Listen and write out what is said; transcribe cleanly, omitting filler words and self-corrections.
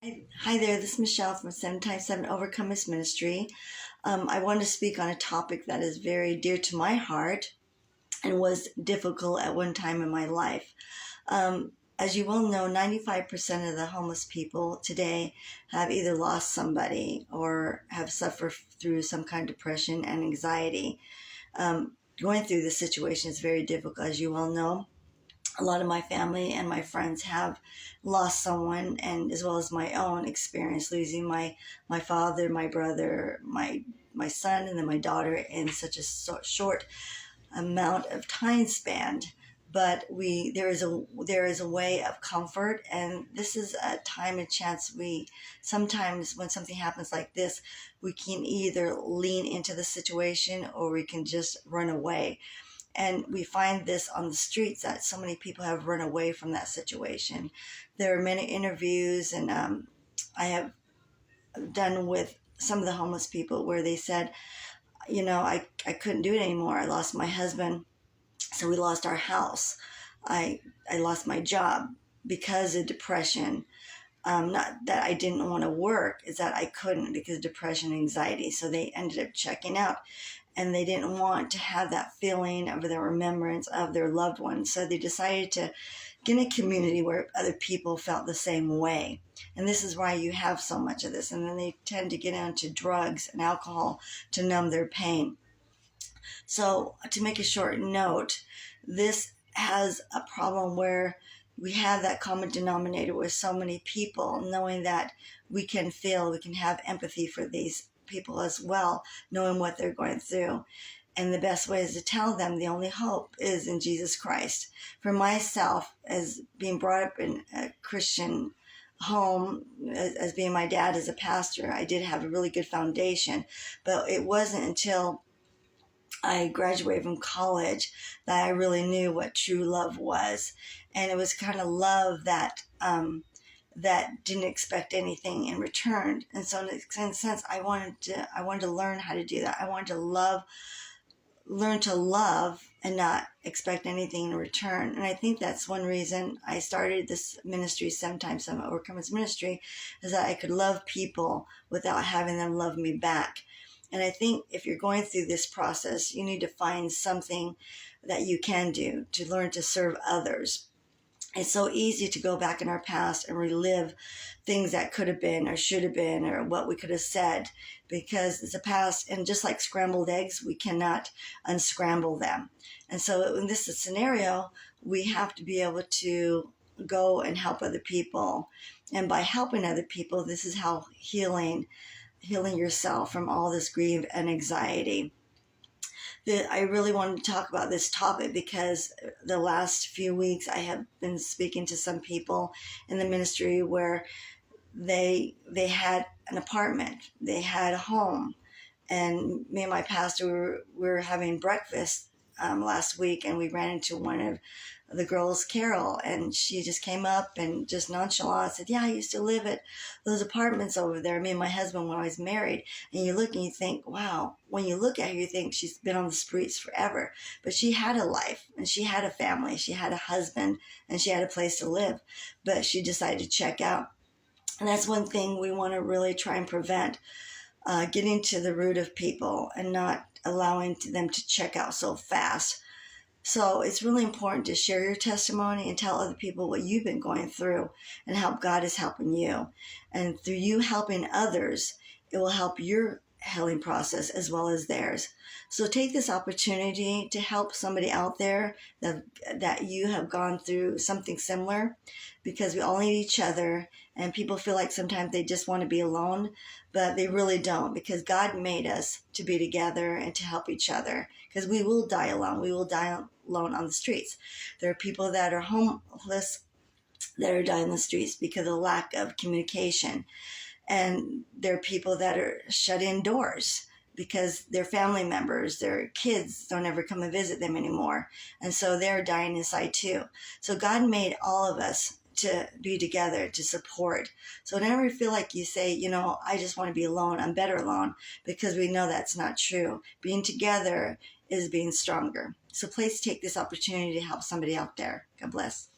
Hi there, this is Michelle from 7 Overcomers Ministry. I want to speak on a topic that is very dear to my heart and was difficult at one time in my life. As you well know, 95% of the homeless people today have either lost somebody or have suffered through some kind of depression and anxiety. Going through this situation is very difficult, as you well know. A lot of my family and my friends have lost someone, and as well as my own experience losing my father, my brother, my son, and then my daughter in such a short amount of time span. But there is a way of comfort, and this is a time and chance. We sometimes, when something happens like this, we can either lean into the situation or we can just run away. And we find this on the streets that so many people have run away from that situation. There are many interviews, and I have done with some of the homeless people where they said, I couldn't do it anymore. I lost my husband, so we lost our house. I lost my job because of depression. Not that I didn't want to work, is that I couldn't because of depression and anxiety. So they ended up checking out, and they didn't want to have that feeling of the remembrance of their loved ones. So they decided to get in a community where other people felt the same way. And this is why you have so much of this. And then they tend to get into drugs and alcohol to numb their pain. So to make a short note, this has a problem where we have that common denominator with so many people, knowing that we can feel, we can have empathy for these people as well, knowing what they're going through. And the best way is to tell them the only hope is in Jesus Christ. For myself, as being brought up in a Christian home, as being my dad as a pastor, I did have a really good foundation. But it wasn't until I graduated from college that I really knew what true love was. And it was kind of love that that didn't expect anything in return. And so in a sense, I wanted to learn how to do that. I wanted to learn to love and not expect anything in return. And I think that's one reason I started this ministry, sometimes some Overcomers Ministry, is that I could love people without having them love me back. And I think if you're going through this process, you need to find something that you can do to learn to serve others. It's so easy to go back in our past and relive things that could have been or should have been or what we could have said, because it's a past. And just like scrambled eggs, we cannot unscramble them. And so in this scenario, we have to be able to go and help other people. And by helping other people, this is how healing yourself from all this grief and anxiety. I really wanted to talk about this topic because the last few weeks I have been speaking to some people in the ministry where they had an apartment, they had a home, and me and my pastor were having breakfast last week, and we ran into one of the girls, Carol, and she just came up and just nonchalant said, "Yeah, I used to live at those apartments over there, me and my husband when I was married." And you look and you think, wow, when you look at her, you think she's been on the streets forever. But she had a life, and she had a family, she had a husband, and she had a place to live. But she decided to check out. And that's one thing we want to really try and prevent, getting to the root of people and not allowing them to check out so fast. So it's really important to share your testimony and tell other people what you've been going through and how God is helping you. And through you helping others, it will help your healing process as well as theirs. So take this opportunity to help somebody out there that you have gone through something similar, because we all need each other, and people feel like sometimes they just want to be alone, but they really don't, because God made us to be together and to help each other, because we will die alone. We will die alone on the streets. There are people that are homeless that are dying on the streets because of lack of communication. And there are people that are shut indoors because their family members, their kids don't ever come and visit them anymore. And so they're dying inside too. So God made all of us to be together, to support. So whenever you feel like you say, I just want to be alone, I'm better alone, because we know that's not true. Being together is being stronger. So please take this opportunity to help somebody out there. God bless.